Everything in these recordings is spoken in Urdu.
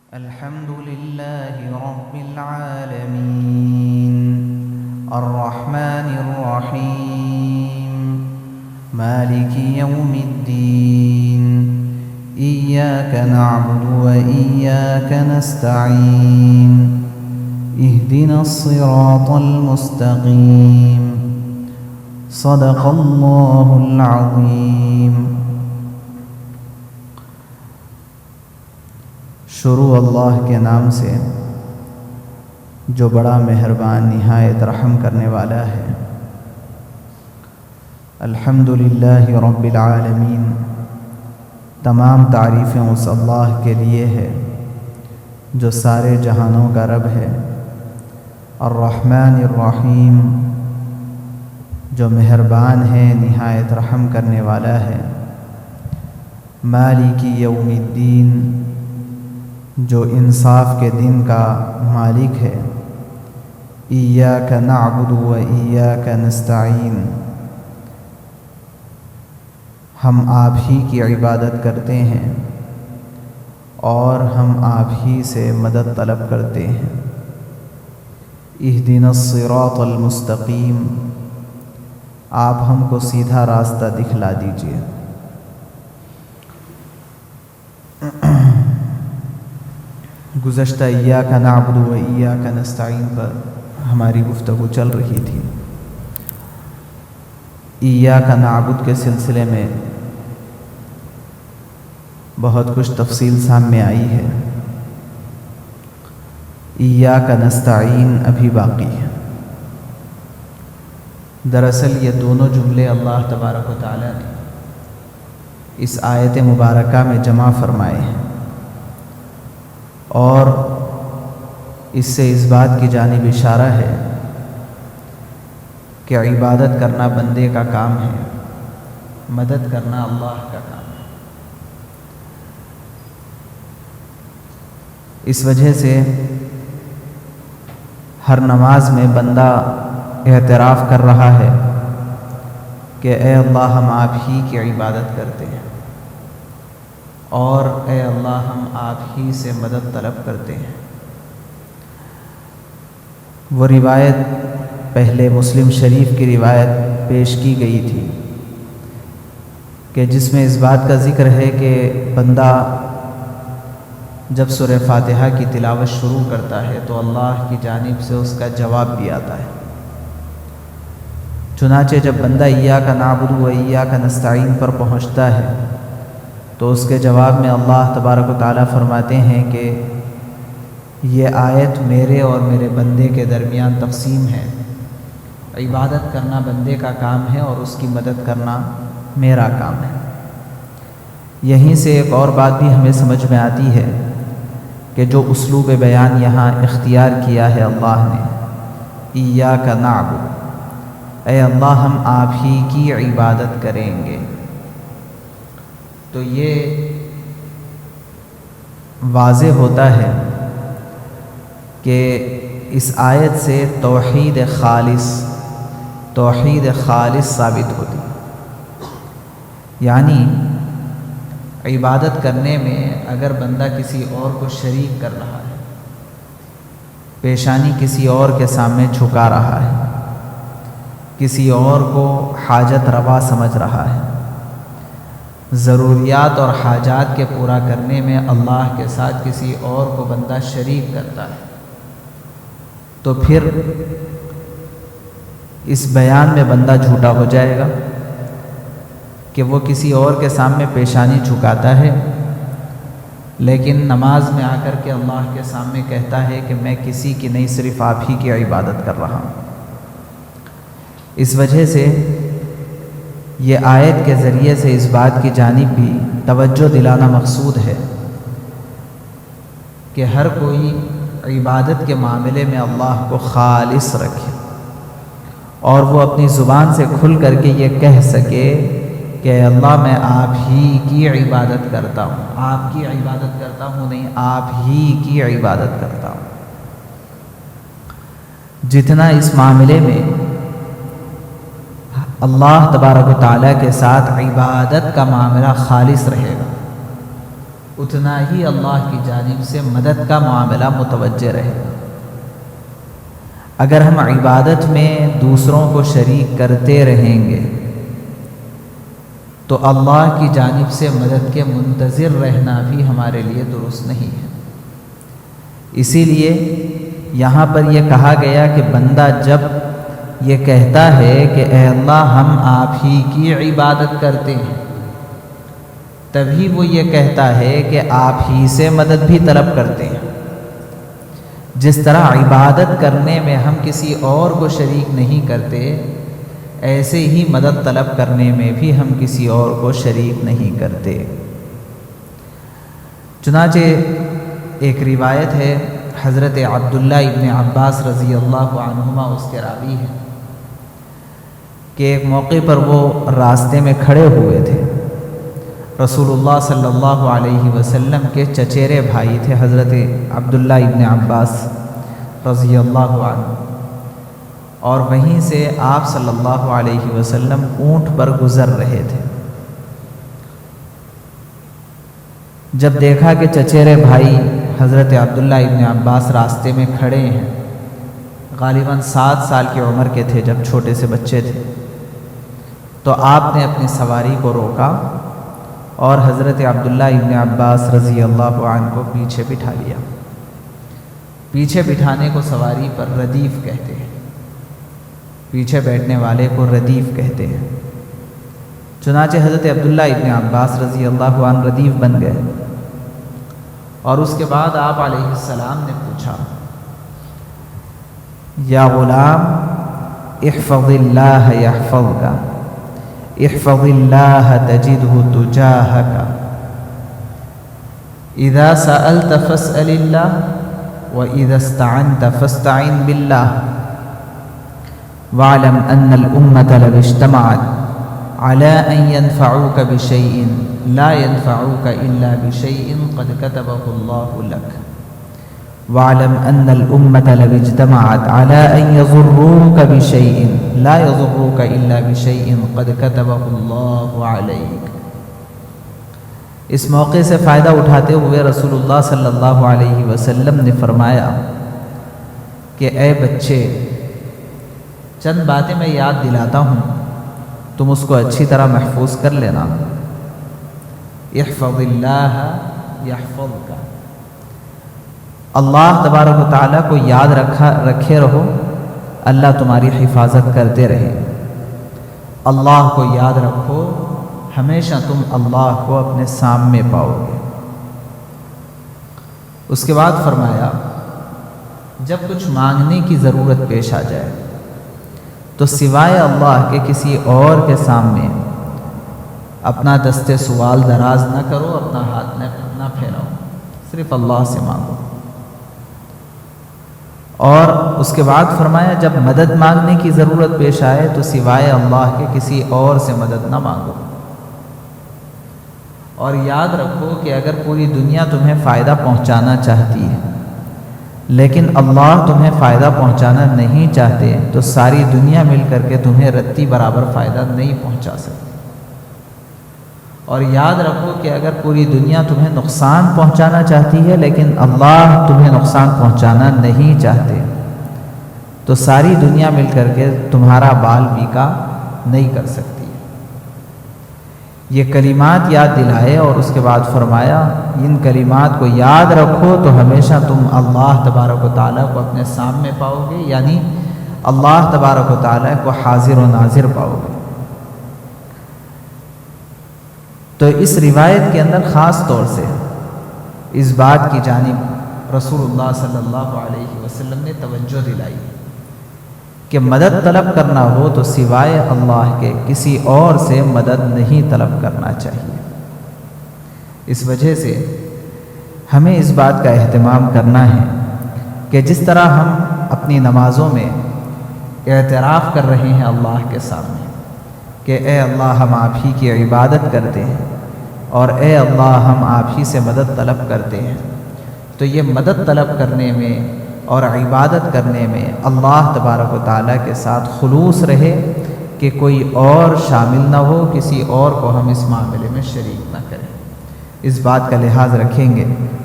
الحمد لله رب العالمين الرحمن الرحيم مالك يوم الدين إياك نعبد وإياك نستعين اهدنا الصراط المستقيم صدق الله العظيم. شروع اللہ کے نام سے جو بڑا مہربان نہایت رحم کرنے والا ہے. الحمدللہ رب العالمین، تمام تعریفیں اس اللہ کے لیے ہے جو سارے جہانوں کا رب ہے. الرحمن الرحیم، جو مہربان ہے نہایت رحم کرنے والا ہے. مالک یوم الدین، جو انصاف کے دن کا مالک ہے. ایاک نعبد و ایاک نستعین، ہم آپ ہی کی عبادت کرتے ہیں اور ہم آپ ہی سے مدد طلب کرتے ہیں. اہدنا الصراط المستقیم، آپ ہم کو سیدھا راستہ دکھلا دیجیے. گزشتہ ایاک نعبد و ایاک نستعین پر ہماری گفتگو چل رہی تھی. ایاک نعبد کے سلسلے میں بہت کچھ تفصیل سامنے آئی ہے. ایاک نستعین ابھی باقی ہے. دراصل یہ دونوں جملے اللہ تبارک و تعالی نے اس آیت مبارکہ میں جمع فرمائے ہیں، اور اس سے اس بات کی جانب اشارہ ہے کہ عبادت کرنا بندے کا کام ہے، مدد کرنا اللہ کا کام ہے. اس وجہ سے ہر نماز میں بندہ اعتراف کر رہا ہے کہ اے اللہ ہم آپ ہی کی عبادت کرتے ہیں، اور اے اللہ ہم آپ ہی سے مدد طلب کرتے ہیں. وہ روایت پہلے مسلم شریف کی روایت پیش کی گئی تھی کہ جس میں اس بات کا ذکر ہے کہ بندہ جب سورہ فاتحہ کی تلاوت شروع کرتا ہے تو اللہ کی جانب سے اس کا جواب بھی آتا ہے. چنانچہ جب بندہ ایاک نعبد و ایاک نستعین پر پہنچتا ہے تو اس کے جواب میں اللہ تبارک و تعالیٰ فرماتے ہیں کہ یہ آیت میرے اور میرے بندے کے درمیان تقسیم ہے. عبادت کرنا بندے کا کام ہے اور اس کی مدد کرنا میرا کام ہے. یہیں سے ایک اور بات بھی ہمیں سمجھ میں آتی ہے کہ جو اسلوب بیان یہاں اختیار کیا ہے اللہ نے، ایاک نعبد، اے اللہ ہم آپ ہی کی عبادت کریں گے، تو یہ واضح ہوتا ہے کہ اس آیت سے توحید خالص ثابت ہوتی. یعنی عبادت کرنے میں اگر بندہ کسی اور کو شریک کر رہا ہے، پیشانی کسی اور کے سامنے جھکا رہا ہے، کسی اور کو حاجت روا سمجھ رہا ہے، ضروریات اور حاجات کے پورا کرنے میں اللہ کے ساتھ کسی اور کو بندہ شریک کرتا ہے، تو پھر اس بیان میں بندہ جھوٹا ہو جائے گا کہ وہ کسی اور کے سامنے پیشانی جھکاتا ہے، لیکن نماز میں آ کر کے اللہ کے سامنے کہتا ہے کہ میں کسی کی نہیں، صرف آپ ہی کی عبادت کر رہا ہوں. اس وجہ سے یہ آیت کے ذریعے سے اس بات کی جانب بھی توجہ دلانا مقصود ہے کہ ہر کوئی عبادت کے معاملے میں اللہ کو خالص رکھے اور وہ اپنی زبان سے کھل کر کے یہ کہہ سکے کہ اللہ میں آپ ہی کی عبادت کرتا ہوں، آپ کی عبادت کرتا ہوں نہیں، آپ ہی کی عبادت کرتا ہوں. جتنا اس معاملے میں اللہ تبارک و تعالیٰ کے ساتھ عبادت کا معاملہ خالص رہے گا، اتنا ہی اللہ کی جانب سے مدد کا معاملہ متوجہ رہے گا۔ اگر ہم عبادت میں دوسروں کو شریک کرتے رہیں گے تو اللہ کی جانب سے مدد کے منتظر رہنا بھی ہمارے لیے درست نہیں ہے۔ اسی لیے یہاں پر یہ کہا گیا کہ بندہ جب یہ کہتا ہے کہ اے اللہ ہم آپ ہی کی عبادت کرتے ہیں، تبھی وہ یہ کہتا ہے کہ آپ ہی سے مدد بھی طلب کرتے ہیں۔ جس طرح عبادت کرنے میں ہم کسی اور کو شریک نہیں کرتے، ایسے ہی مدد طلب کرنے میں بھی ہم کسی اور کو شریک نہیں کرتے۔ چنانچہ ایک روایت ہے، حضرت عبداللہ ابن عباس رضی اللہ عنہما اس کے راوی ہیں، کہ ایک موقع پر وہ راستے میں کھڑے ہوئے تھے۔ رسول اللہ صلی اللہ علیہ وسلم کے چچیرے بھائی تھے حضرت عبداللہ ابن عباس رضی اللہ عنہ، اور وہیں سے آپ صلی اللہ علیہ وسلم اونٹ پر گزر رہے تھے۔ جب دیکھا کہ چچیرے بھائی حضرت عبداللہ ابن عباس راستے میں کھڑے ہیں، غالباً 7 سال کی عمر کے تھے جب چھوٹے سے بچے تھے، تو آپ نے اپنی سواری کو روکا اور حضرت عبداللہ ابن عباس رضی اللہ عنہ کو پیچھے بٹھا لیا۔ پیچھے بٹھانے کو سواری پر ردیف کہتے ہیں، پیچھے بیٹھنے والے کو ردیف کہتے ہیں۔ چنانچہ حضرت عبداللہ ابن عباس رضی اللہ عنہ ردیف بن گئے، اور اس کے بعد آپ علیہ السلام نے پوچھا، یا غلام احفظ اللہ یحفظک، احفظ اللہ تجدہ تجاہک، اذا سألت فاسأل اللہ وإذا استعنت فاستعن بالله، واعلم أن الأمة لو اجتمعت على أن ينفعوك بشيء لا ينفعوك إلا بشيء قد كتبه الله لك، واعلم أن الأمة لو اجتمعت على أن يضروك بشيء لا يضروك إلا بشيء قد كتبه الله عليك۔ اس موقع سے فائدہ اٹھاتے ہوئے رسول اللہ صلی اللہ علیہ وسلم نے فرمایا کہ اے بچے، چند باتیں میں یاد دلاتا ہوں، تم اس کو اچھی طرح محفوظ کر لینا۔ احفظ اللہ یحفظک، اللہ تبارک و تعالیٰ کو یاد رکھے رہو، اللہ تمہاری حفاظت کرتے رہے۔ اللہ کو یاد رکھو، ہمیشہ تم اللہ کو اپنے سامنے پاؤ گے۔ اس کے بعد فرمایا، جب کچھ مانگنے کی ضرورت پیش آ جائے تو سوائے اللہ کے کسی اور کے سامنے اپنا دست سوال دراز نہ کرو، اپنا ہاتھ نہ پھیلاؤ، صرف اللہ سے مانگو۔ اور اس کے بعد فرمایا، جب مدد مانگنے کی ضرورت پیش آئے تو سوائے اللہ کے کسی اور سے مدد نہ مانگو۔ اور یاد رکھو کہ اگر پوری دنیا تمہیں فائدہ پہنچانا چاہتی ہے لیکن اللہ تمہیں فائدہ پہنچانا نہیں چاہتے تو ساری دنیا مل کر کے تمہیں رتی برابر فائدہ نہیں پہنچا سکتی۔ اور یاد رکھو کہ اگر پوری دنیا تمہیں نقصان پہنچانا چاہتی ہے لیکن اللہ تمہیں نقصان پہنچانا نہیں چاہتے تو ساری دنیا مل کر کے تمہارا بال بیکا نہیں کر سکتی۔ یہ کلمات یاد دلائے اور اس کے بعد فرمایا، ان کلمات کو یاد رکھو تو ہمیشہ تم اللہ تبارک و تعالیٰ کو اپنے سامنے پاؤ گے، یعنی اللہ تبارک و تعالیٰ کو حاضر و ناظر پاؤ گے۔ تو اس روایت کے اندر خاص طور سے اس بات کی جانب رسول اللہ صلی اللہ علیہ وسلم نے توجہ دلائی کہ مدد طلب کرنا ہو تو سوائے اللہ کے کسی اور سے مدد نہیں طلب کرنا چاہیے۔ اس وجہ سے ہمیں اس بات کا اہتمام کرنا ہے کہ جس طرح ہم اپنی نمازوں میں اعتراف کر رہے ہیں اللہ کے سامنے کہ اے اللہ ہم آپ ہی کی عبادت کرتے ہیں اور اے اللہ ہم آپ ہی سے مدد طلب کرتے ہیں، تو یہ مدد طلب کرنے میں اور عبادت کرنے میں اللہ تبارک و تعالیٰ کے ساتھ خلوص رہے کہ کوئی اور شامل نہ ہو، کسی اور کو ہم اس معاملے میں شریک نہ کریں۔ اس بات کا لحاظ رکھیں گے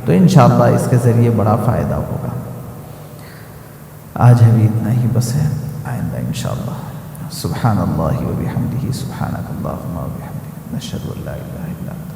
تو انشاءاللہ اس کے ذریعے بڑا فائدہ ہوگا۔ آج ابھی اتنا ہی بس ہے، آئندہ انشاءاللہ۔ سبحان اللہ و بحمدہ، سبحانک اللہم و بحمدک، نشہد ان لا الہ الا انت۔